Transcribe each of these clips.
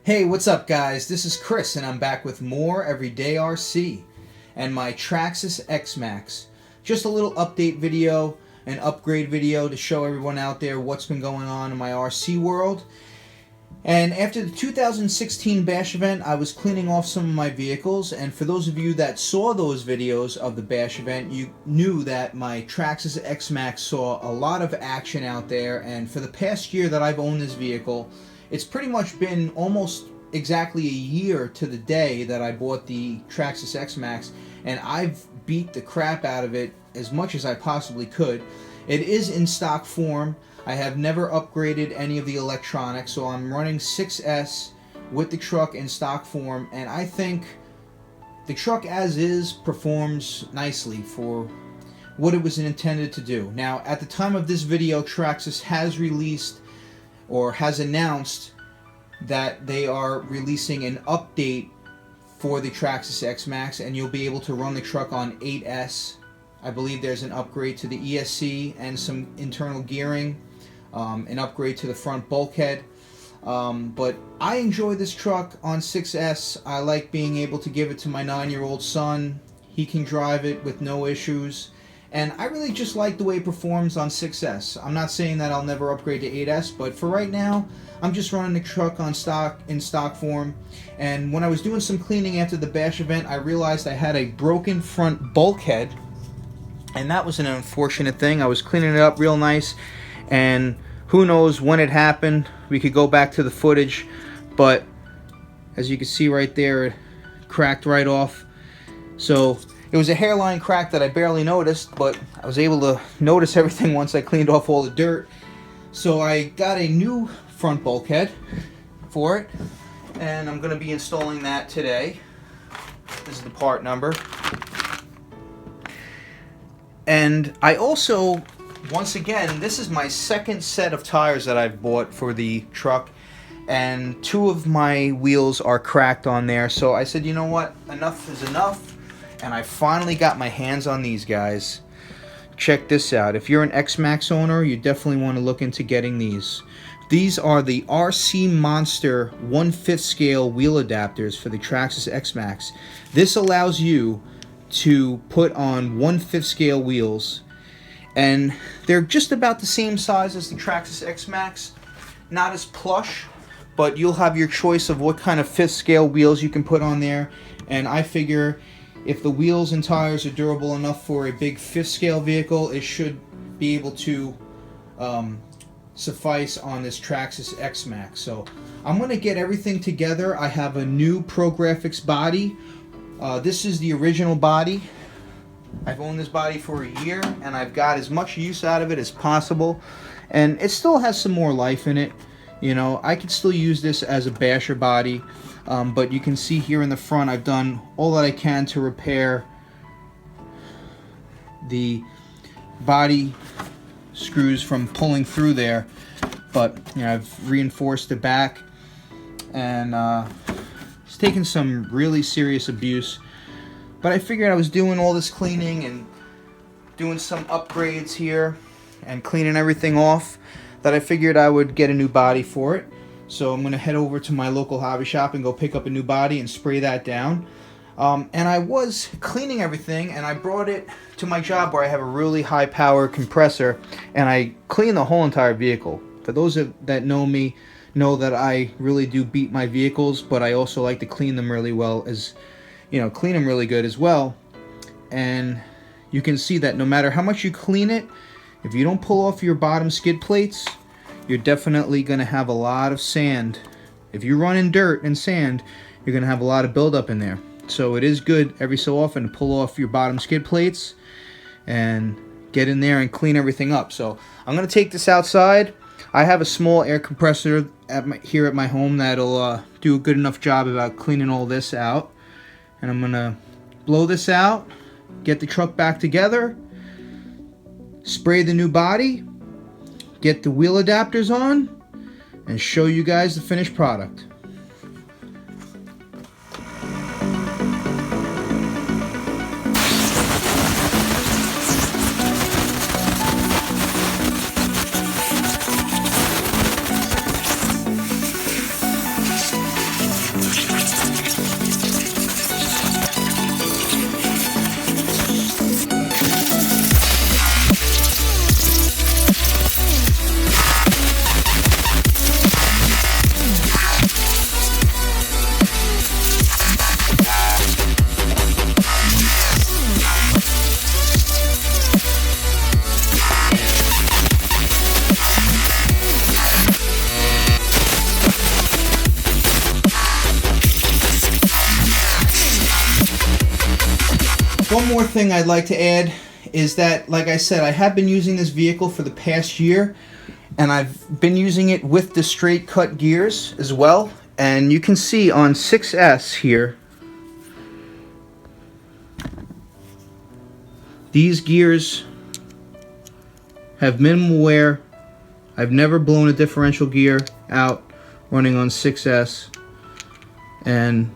Hey, what's up guys? This is Chris and I'm back with more Everyday RC and my Traxxas XMAXX. Just a little update video, an upgrade video to show everyone out there what's been going on in my RC world. And after the 2016 Bash event, I was cleaning off some of my vehicles, and for those of you that saw those videos of the Bash event, you knew that my Traxxas XMAXX saw a lot of action out there, and for the past year that I've owned this vehicle, it's pretty much been almost exactly a year to the day that I bought the Traxxas XMAXX, and I've beat the crap out of it as much as I possibly could. It is in stock form. I have never upgraded any of the electronics, so I'm running 6S with the truck in stock form, and I think the truck as is performs nicely for what it was intended to do. Now, at the time of this video, Traxxas has released or has announced that they are releasing an update for the Traxxas XMAXX, and you'll be able to run the truck on 8S. I believe there's an upgrade to the ESC and some internal gearing, an upgrade to the front bulkhead. But I enjoy this truck on 6S. I like being able to give it to my 9-year-old son. He can drive it with no issues. And I really just like the way it performs on 6S. I'm not saying that I'll never upgrade to 8S, but for right now, I'm just running the truck on in stock form. And when I was doing some cleaning after the Bash event, I realized I had a broken front bulkhead, and that was an unfortunate thing. I was cleaning it up real nice, and who knows when it happened. We could go back to the footage, but as you can see right there, it cracked right off. So it was a hairline crack that I barely noticed, but I was able to notice everything once I cleaned off all the dirt. So I got a new front bulkhead for it, and I'm going to be installing that today. This is the part number. And I also, once again, this is my second set of tires that I've bought for the truck, and 2 of my wheels are cracked on there. So I said, you know what, enough is enough. And I finally got my hands on these guys. Check this out. If you're an XMAXX owner, you definitely want to look into getting these. These are the RC Monster 1/5 scale wheel adapters for the Traxxas XMAXX. This allows you to put on 1/5 scale wheels, and they're just about the same size as the Traxxas XMAXX. Not as plush, but you'll have your choice of what kind of 5th scale wheels you can put on there. And I figure if the wheels and tires are durable enough for a big 5th scale vehicle, it should be able to suffice on this Traxxas XMAXX. So I'm going to get everything together. I have a new Pro Graphics body. This is the original body. I've owned this body for a year, and I've got as much use out of it as possible. And it still has some more life in it. You know, I could still use this as a basher body. But you can see here in the front, I've done all that I can to repair the body screws from pulling through there. But you know, I've reinforced the back, and it's taken some really serious abuse. But I figured I was doing all this cleaning and doing some upgrades here and cleaning everything off, that I figured I would get a new body for it. So I'm going to head over to my local hobby shop and go pick up a new body and spray that down. And I was cleaning everything, and I brought it to my job where I have a really high power compressor, and I clean the whole entire vehicle. For those that know me, know that I really do beat my vehicles, but I also like to clean them really well, as you know, clean them really good as well. And you can see that no matter how much you clean it, if you don't pull off your bottom skid plates, you're definitely going to have a lot of sand. If you run in dirt and sand, you're going to have a lot of buildup in there. So it is good every so often to pull off your bottom skid plates and get in there and clean everything up. So I'm going to take this outside. I have a small air compressor here at my home that'll do a good enough job about cleaning all this out. And I'm going to blow this out, get the truck back together, spray the new body, get the wheel adapters on, and show you guys the finished product. more thing I'd like to add is that, like I said, I have been using this vehicle for the past year, and I've been using it with the straight cut gears as well. And you can see on 6S here, these gears have minimal wear. I've never blown a differential gear out running on 6S, and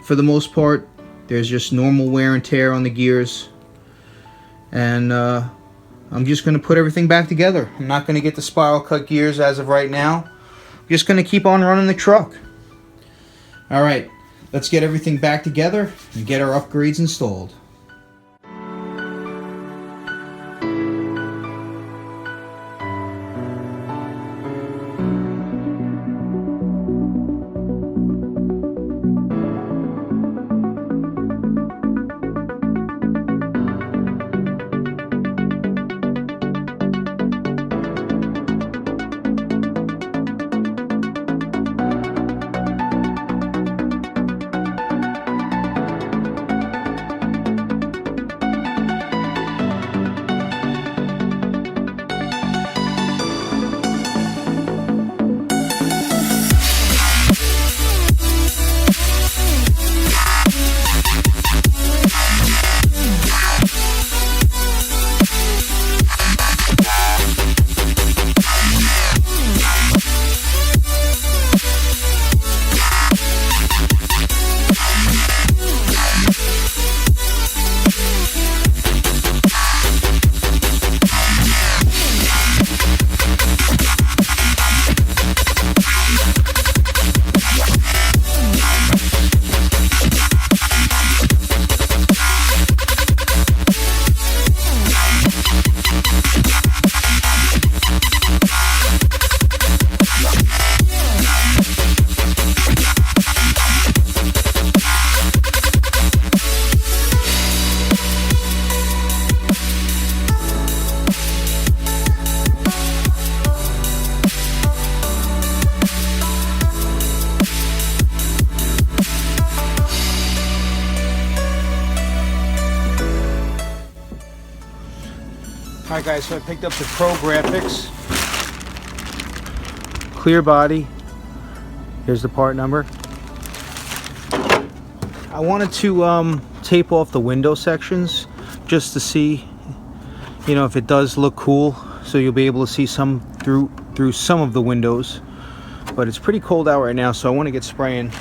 for the most part there's just normal wear and tear on the gears. And I'm just going to put everything back together. I'm not going to get the spiral cut gears as of right now. I'm just going to keep on running the truck. Alright, let's get everything back together and get our upgrades installed. Alright guys, so I picked up the Pro Graphics clear body. Here's the part number. I wanted to tape off the window sections just to see, you know, if it does look cool, so you'll be able to see some through some of the windows. But it's pretty cold out right now, so I want to get spraying.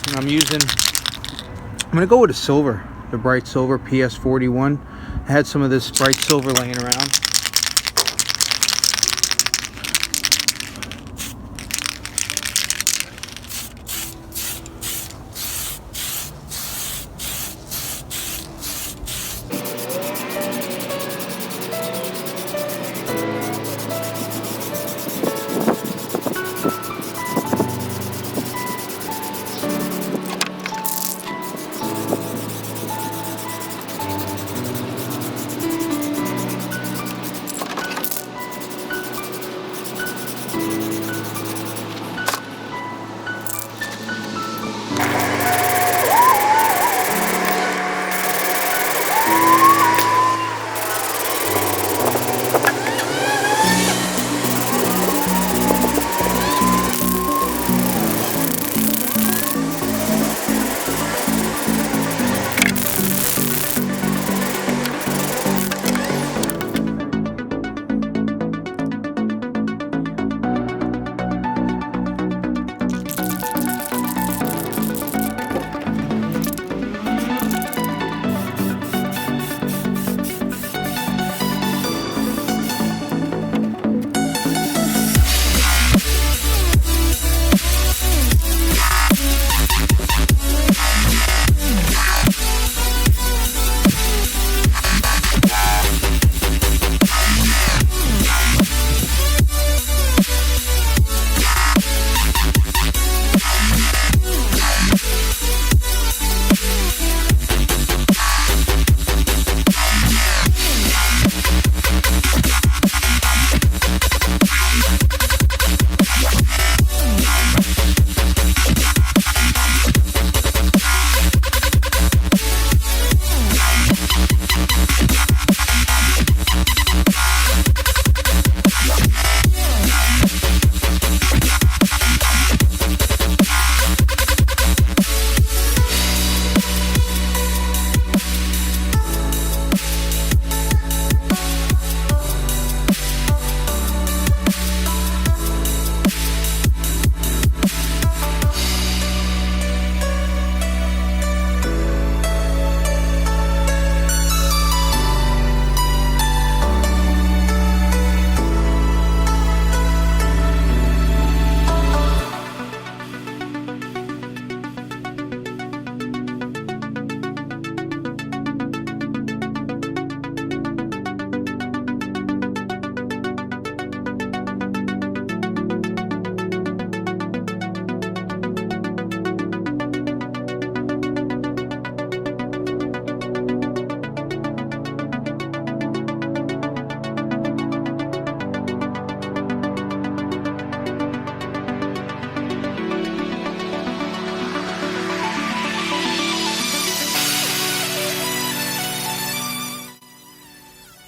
And I'm gonna go with a silver, the bright silver PS41. I had some of this bright silver laying around.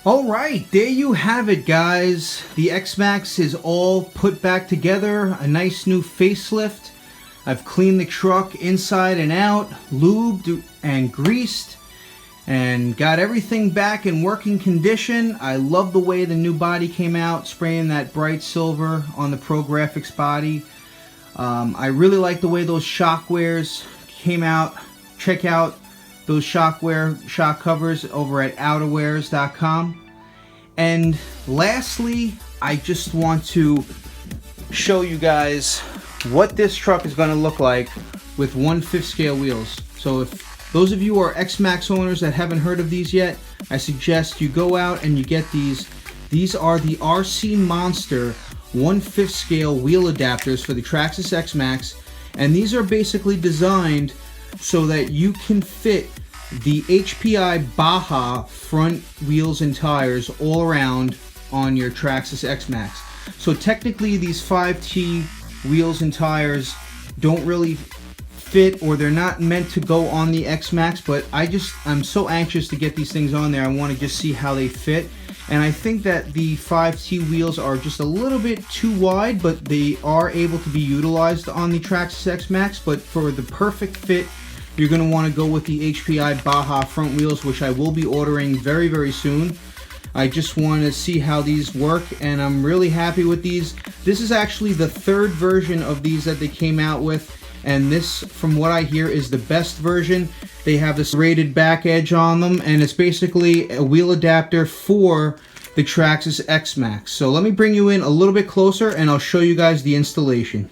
Alright, there you have it, guys. The X-Maxx is all put back together, a nice new facelift. I've cleaned the truck inside and out, lubed and greased, and got everything back in working condition. I love the way the new body came out, spraying that bright silver on the Pro Graphics body. I really like the way those shockwares came out. Check out those shock covers over at Outerwears.com. And lastly, I just want to show you guys what this truck is going to look like with 1/5 scale wheels. So if those of you are X-Maxx owners that haven't heard of these yet, I suggest you go out and you get these. These are the RC Monster 1/5 scale wheel adapters for the Traxxas XMAXX, and these are basically designed so that you can fit the HPI Baja front wheels and tires all around on your Traxxas XMAXX. So technically these 5T wheels and tires don't really fit, or they're not meant to go on the XMAXX, but I'm so anxious to get these things on there. I want to just see how they fit. And I think that the 5T wheels are just a little bit too wide, but they are able to be utilized on the Traxxas XMAXX. But for the perfect fit, you're going to want to go with the HPI Baja front wheels, which I will be ordering very, very soon. I just want to see how these work, and I'm really happy with these. This is actually the third version of these that they came out with, and this, from what I hear, is the best version. They have this serrated back edge on them, and it's basically a wheel adapter for the Traxxas XMAXX. So let me bring you in a little bit closer and I'll show you guys the installation.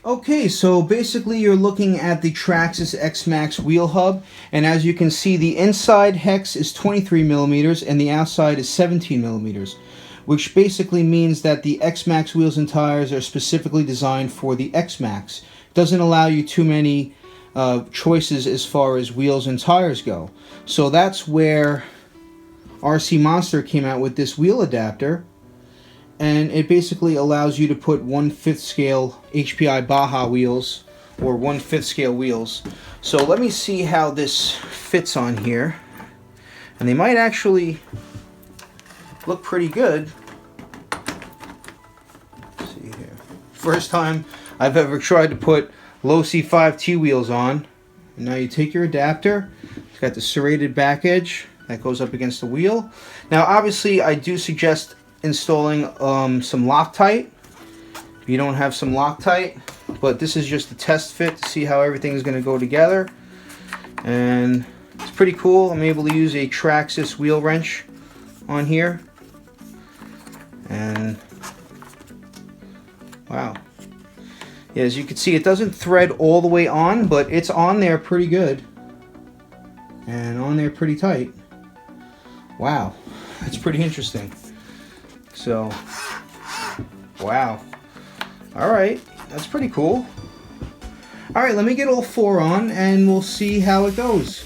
Okay, so basically you're looking at the Traxxas XMAXX wheel hub, and as you can see, the inside hex is 23 millimeters and the outside is 17 millimeters, which basically means that the XMAXX wheels and tires are specifically designed for the XMAXX. Doesn't allow you too many choices as far as wheels and tires go. So that's where RC Monster came out with this wheel adapter, and it basically allows you to put 1/5 scale HPI Baja wheels or 1/5 scale wheels. So let me see how this fits on here, and they might actually look pretty good. Let's see here. First time I've ever tried to put low C5T wheels on. And now you take your adapter. It's got the serrated back edge that goes up against the wheel. Now obviously I do suggest installing some Loctite if you don't have some Loctite, but this is just a test fit to see how everything is going to go together, and it's pretty cool. I'm able to use a Traxxas wheel wrench on here, and wow, yeah, as you can see, it doesn't thread all the way on, but it's on there pretty good and on there pretty tight. Wow, that's pretty interesting. So, wow. Alright, that's pretty cool. Alright, let me get all four on and we'll see how it goes.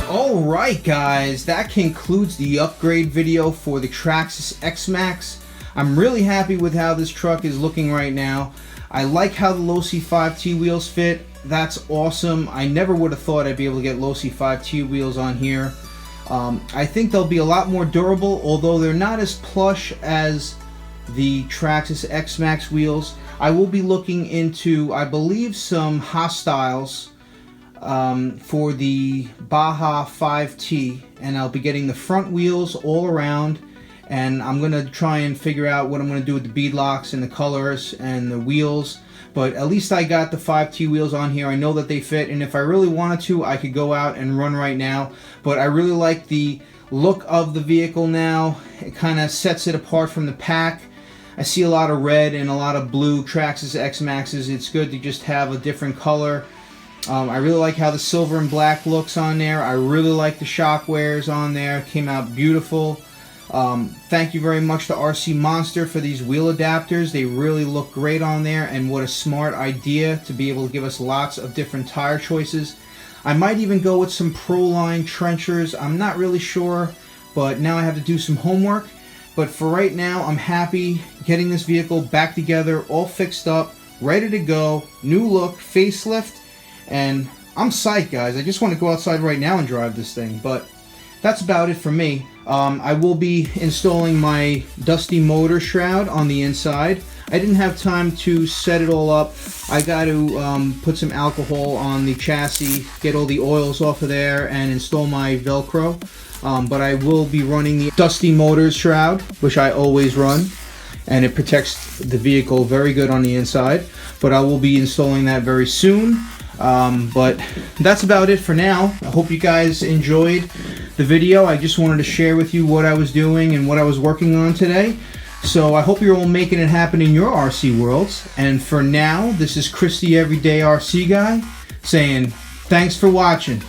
Alright guys, that concludes the upgrade video for the Traxxas XMAXX. I'm really happy with how this truck is looking right now. I like how the low C5T wheels fit. That's awesome. I never would have thought I'd be able to get low C5T wheels on here. I think they'll be a lot more durable, although they're not as plush as the Traxxas XMAXX wheels. I will be looking into, I believe, some hostiles for the Baja 5T, and I'll be getting the front wheels all around, and I'm going to try and figure out what I'm going to do with the beadlocks and the colors and the wheels. But at least I got the 5T wheels on here. I know that they fit, and if I really wanted to, I could go out and run right now. But I really like the look of the vehicle now. It kind of sets it apart from the pack. I see a lot of red and a lot of blue Traxxas XMAXXs. It's good to just have a different color. I really like how the silver and black looks on there. I really like the shock wears on there. It came out beautiful. Thank you very much to RC Monster for these wheel adapters. They really look great on there, and what a smart idea to be able to give us lots of different tire choices. I might even go with some Proline trenchers. I'm not really sure, but now I have to do some homework. But for right now, I'm happy getting this vehicle back together, all fixed up, ready to go, new look, facelift, and I'm psyched, guys. I just want to go outside right now and drive this thing, but that's about it for me. I will be installing my dusty motor shroud on the inside. I didn't have time to set it all up. I got to put some alcohol on the chassis, get all the oils off of there, and install my Velcro. But I will be running the dusty motors shroud, which I always run, and it protects the vehicle very good on the inside. But I will be installing that very soon. But that's about it for now. I hope you guys enjoyed the video. I just wanted to share with you what I was doing and what I was working on today. So I hope you're all making it happen in your RC worlds. And for now, this is Chris the Everyday RC Guy saying thanks for watching.